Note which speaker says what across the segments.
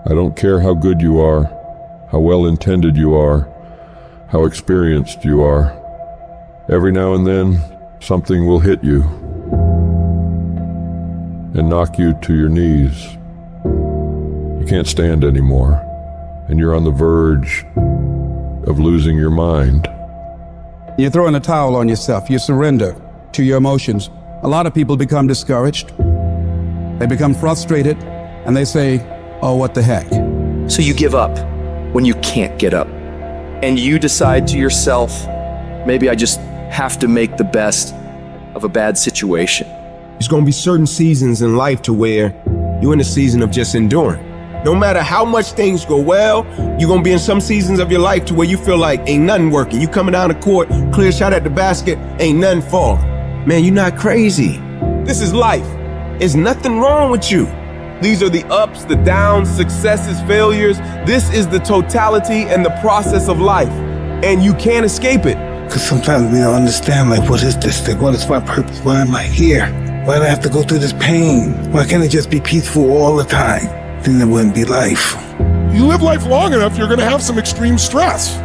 Speaker 1: I don't care how good you are, how well-intended you are, how experienced you are. Every now and then, something will hit you and knock you to your knees. You can't stand anymore, and you're on the verge of losing your mind.
Speaker 2: You throw in a towel on yourself. You surrender to your emotions. A lot of people become discouraged. They become frustrated, and they say, oh, what the heck?
Speaker 3: So you give up when you can't get up. And you decide to yourself, maybe I just have to make the best of a bad situation.
Speaker 4: There's gonna be certain seasons in life to where you're in a season of just enduring. No matter how much things go well, you're gonna be in some seasons of your life to where you feel like ain't nothing working. You coming down the court, clear shot at the basket, ain't nothing falling. Man, you're not crazy. This is life. There's nothing wrong with you. These are the ups, the downs, successes, failures. This is the totality and the process of life. And you can't escape it.
Speaker 5: Because sometimes we don't understand, like, what is this thing? What is my purpose? Why am I here? Why do I have to go through this pain? Why can't it just be peaceful all the time? Then it wouldn't be life.
Speaker 6: You live life long enough, you're going to have some extreme stress.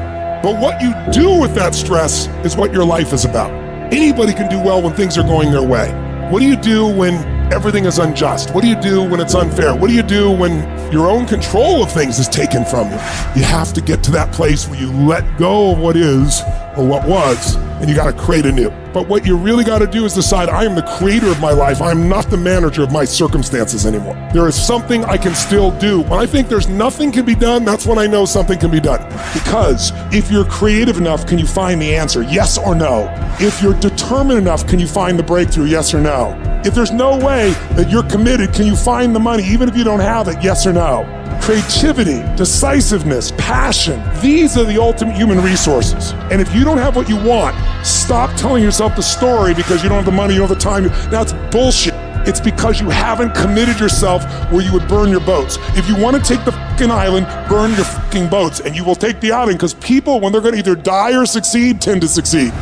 Speaker 6: But what you do with that stress is what your life is about. Anybody can do well when things are going their way. What do you do when everything is unjust? What do you do when it's unfair? What do you do when your own control of things is taken from you? You have to get to that place where you let go of what is or what was, and you got to create anew. But what you really got to do is decide, I am the creator of my life. I'm not the manager of my circumstances anymore. There is something I can still do. When I think there's nothing can be done, that's when I know something can be done. Because if you're creative enough, can you find the answer? Yes or no? If you're determined enough, can you find the breakthrough? Yes or no? If there's no way that you're committed, can you find the money even if you don't have it? Yes or no? Creativity, decisiveness, passion, these are the ultimate human resources. And if you don't have what you want, stop telling yourself the story because you don't have the money, you don't have the time. That's bullshit. It's because you haven't committed yourself where you would burn your boats. If you want to take the fucking island, burn your fucking boats, and you will take the island, because people, when they're going to either die or succeed, tend to succeed.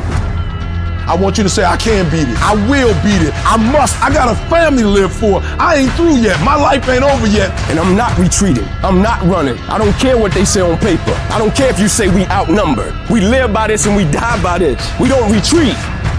Speaker 7: I want you to say, I can beat it. I will beat it. I must. I got a family to live for. I ain't through yet. My life ain't over yet.
Speaker 4: And I'm not retreating. I'm not running. I don't care what they say on paper. I don't care if you say we outnumbered. We live by this and we die by this. We don't retreat.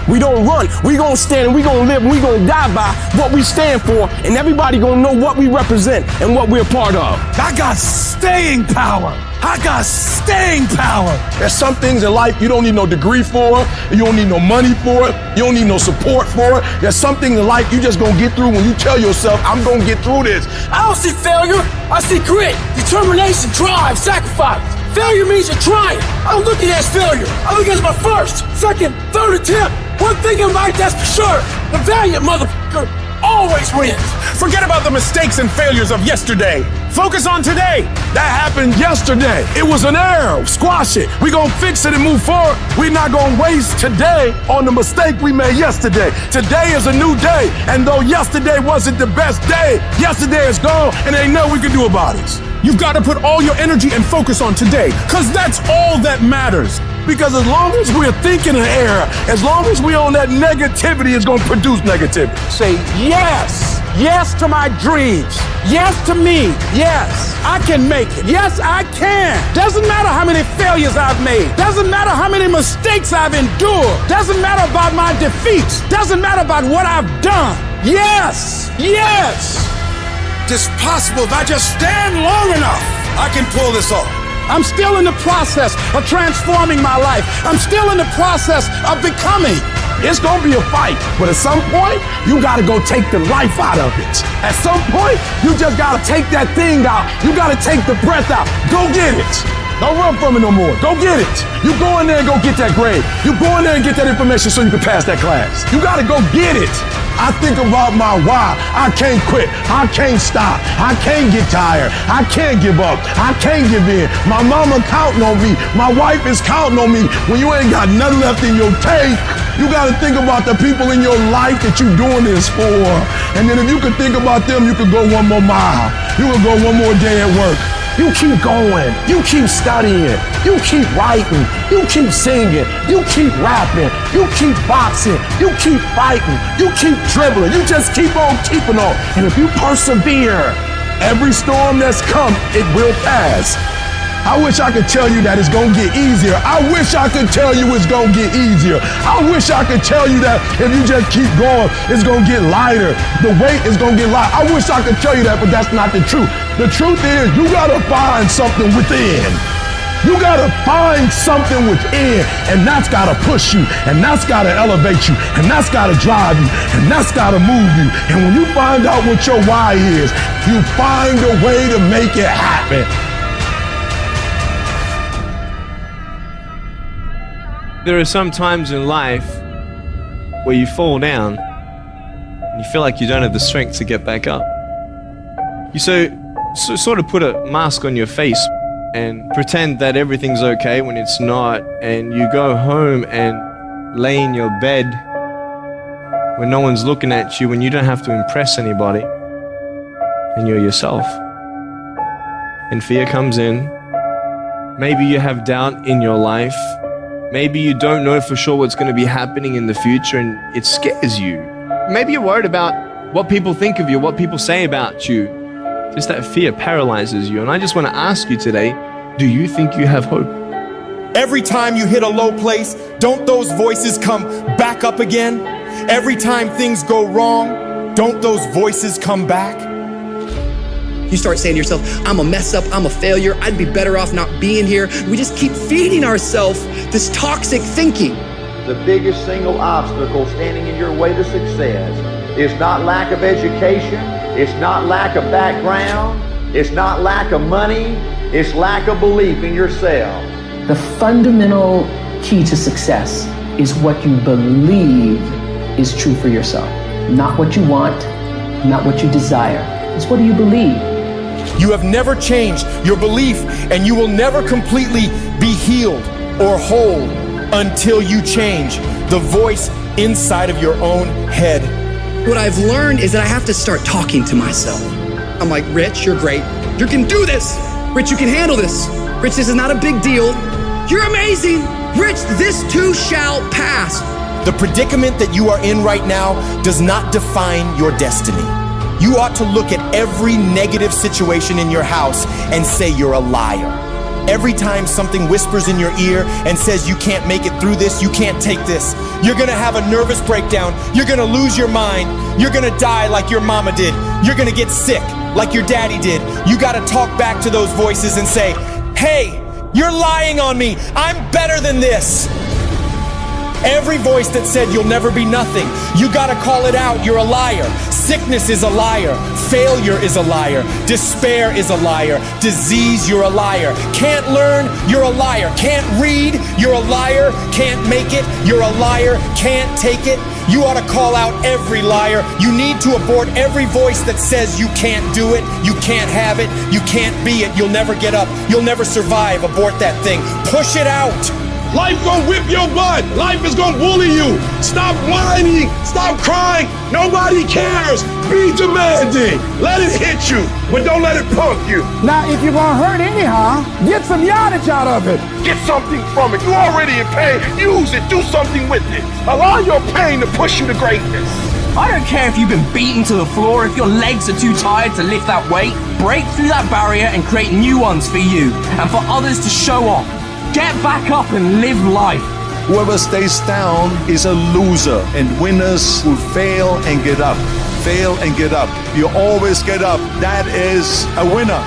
Speaker 4: We don't run. We gonna stand and we gonna live and we gonna die by what we stand for, and everybody gonna know what we represent and what we're a part of.
Speaker 7: I got staying power. I got staying power. There's some things in life you don't need no degree for. You don't need no money for it. You don't need no support for it. There's some things in life you just gonna get through when you tell yourself, I'm gonna get through this.
Speaker 8: I don't see failure. I see grit, determination, drive, sacrifice. Failure means you're trying. I don't look at it as failure. I look at it as my first, second, third attempt. One thing in life that's for sure, the valiant motherfucker always wins.
Speaker 7: Forget about the mistakes and failures of yesterday. Focus on today. That happened yesterday. It was an error. Squash it. We gonna fix it and move forward. We're not gonna waste today on the mistake we made yesterday. Today is a new day. And though yesterday wasn't the best day, yesterday is gone and ain't nothing we can do about it. You've got to put all your energy and focus on today, because that's all that matters. Because as long as we're thinking an error, as long as we're on that negativity, it's going to produce negativity.
Speaker 2: Say yes. Yes to my dreams. Yes to me. Yes, I can make it. Yes, I can. Doesn't matter how many failures I've made. Doesn't matter how many mistakes I've endured. Doesn't matter about my defeats. Doesn't matter about what I've done. Yes. Yes.
Speaker 7: It's possible if I just stand long enough, I can pull this off.
Speaker 2: I'm still in the process of transforming my life. I'm still in the process of becoming.
Speaker 7: It's gonna be a fight, but at some point, you gotta go take the life out of it. At some point, you just gotta take that thing out. You gotta take the breath out. Go get it. Don't run from it no more. Go get it. You go in there and go get that grade. You go in there and get that information so you can pass that class. You gotta go get it. I think about my why. I can't quit. I can't stop. I can't get tired. I can't give up. I can't give in. My mama counting on me. My wife is counting on me. When you ain't got nothing left in your tank, you gotta think about the people in your life that you're doing this for. And then if you could think about them, you could go one more mile. You could go one more day at work. You keep going, you keep studying, you keep writing, you keep singing, you keep rapping, you keep boxing, you keep fighting, you keep dribbling, you just keep on keeping on. And if you persevere, Every storm that's come, it will pass. I wish I could tell you that it's gonna get easier. I wish I could tell you it's gonna get easier. I wish I could tell you that if you just keep going, it's gonna get lighter. The weight is gonna get lighter. I wish I could tell you that, but that's not the truth. The truth is, you gotta find something within. You gotta find something within, and that's gotta push you, and that's gotta elevate you, and that's gotta drive you, and that's gotta move you. And when you find out what your why is, you find a way to make it happen.
Speaker 9: There are some times in life where you fall down and you feel like you don't have the strength to get back up. You sort of put a mask on your face and pretend that everything's okay when it's not, and you go home and lay in your bed when no one's looking at you, when you don't have to impress anybody, and you're yourself. And fear comes in. Maybe you have doubt in your life. Maybe you don't know for sure what's going to be happening in the future and it scares you. Maybe you're worried about what people think of you, what people say about you. Just that fear paralyzes you. And I just want to ask you today, do you think you have hope?
Speaker 10: Every time you hit a low place, don't those voices come back up again? Every time things go wrong, don't those voices come back?
Speaker 11: You start saying to yourself, I'm a mess up, I'm a failure, I'd be better off not being here. We just keep feeding ourselves this toxic thinking.
Speaker 12: The biggest single obstacle standing in your way to success is not lack of education, it's not lack of background, it's not lack of money, it's lack of belief in yourself.
Speaker 13: The fundamental key to success is what you believe is true for yourself. Not what you want, not what you desire. It's what do you believe?
Speaker 10: You have never changed your belief, and you will never completely be healed or whole until you change the voice inside of your own head.
Speaker 11: What I've learned is that I have to start talking to myself. I'm like, Rich, you're great. You can do this. Rich, you can handle this. Rich, this is not a big deal. You're amazing. Rich, this too shall pass.
Speaker 10: The predicament that you are in right now does not define your destiny. You ought to look at every negative situation in your house and say you're a liar. Every time something whispers in your ear and says you can't make it through this, you can't take this, you're gonna have a nervous breakdown, you're gonna lose your mind, you're gonna die like your mama did, you're gonna get sick like your daddy did. You gotta talk back to those voices and say, hey, you're lying on me, I'm better than this. Every voice that said you'll never be nothing, you gotta call it out, you're a liar. Sickness is a liar. Failure is a liar. Despair is a liar. Disease, you're a liar. Can't learn, you're a liar. Can't read, you're a liar. Can't make it, you're a liar. Can't take it. You ought to call out every liar. You need to abort every voice that says you can't do it, you can't have it, you can't be it, you'll never get up, you'll never survive. Abort that thing. Push it out.
Speaker 7: Life gonna whip your butt. Life is gonna bully you. Stop whining. Stop crying. Nobody cares. Be demanding. Let it hit you, but don't let it punk you.
Speaker 2: Now, if you're gonna hurt anyhow, get some yardage out of it.
Speaker 7: Get something from it. You're already in pain. Use it. Do something with it. Allow your pain to push you to greatness.
Speaker 14: I don't care if you've been beaten to the floor, if your legs are too tired to lift that weight. Break through that barrier and create new ones for you and for others to show off. Get back up and live life.
Speaker 12: Whoever stays down is a loser, and winners will fail and get up. Fail and get up. You always get up. That is a winner.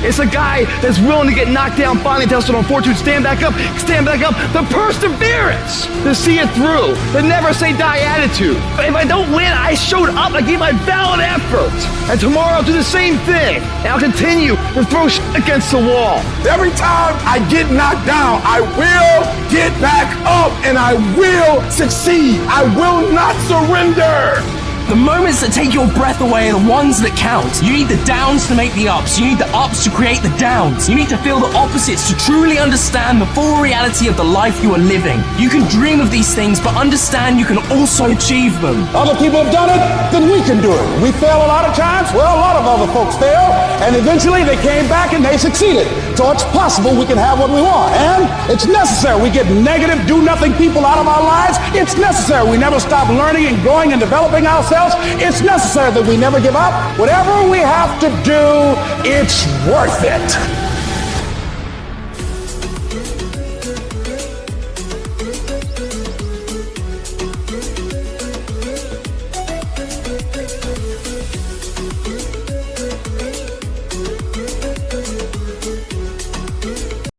Speaker 15: It's a guy that's willing to get knocked down, finally tested on fortune, stand back up, the perseverance to see it through, the never say die attitude. But if I don't win, I showed up, I gave my valid effort. And tomorrow I'll do the same thing. And I'll continue to throw shit against the wall.
Speaker 7: Every time I get knocked down, I will get back up and I will succeed. I will not surrender.
Speaker 14: The moments that take your breath away are the ones that count. You need the downs to make the ups. You need the ups to create the downs. You need to feel the opposites to truly understand the full reality of the life you are living. You can dream of these things, but understand you can also achieve them.
Speaker 2: Other people have done it, then we can do it. We fail a lot of times, well, a lot of other folks fail, and eventually they came back and they succeeded. So it's possible we can have what we want, and it's necessary. We get negative, do-nothing people out of our lives. It's necessary. We never stop learning and growing and developing ourselves. ourselves. It's necessary that we never give up. Whatever we have to do, it's worth it.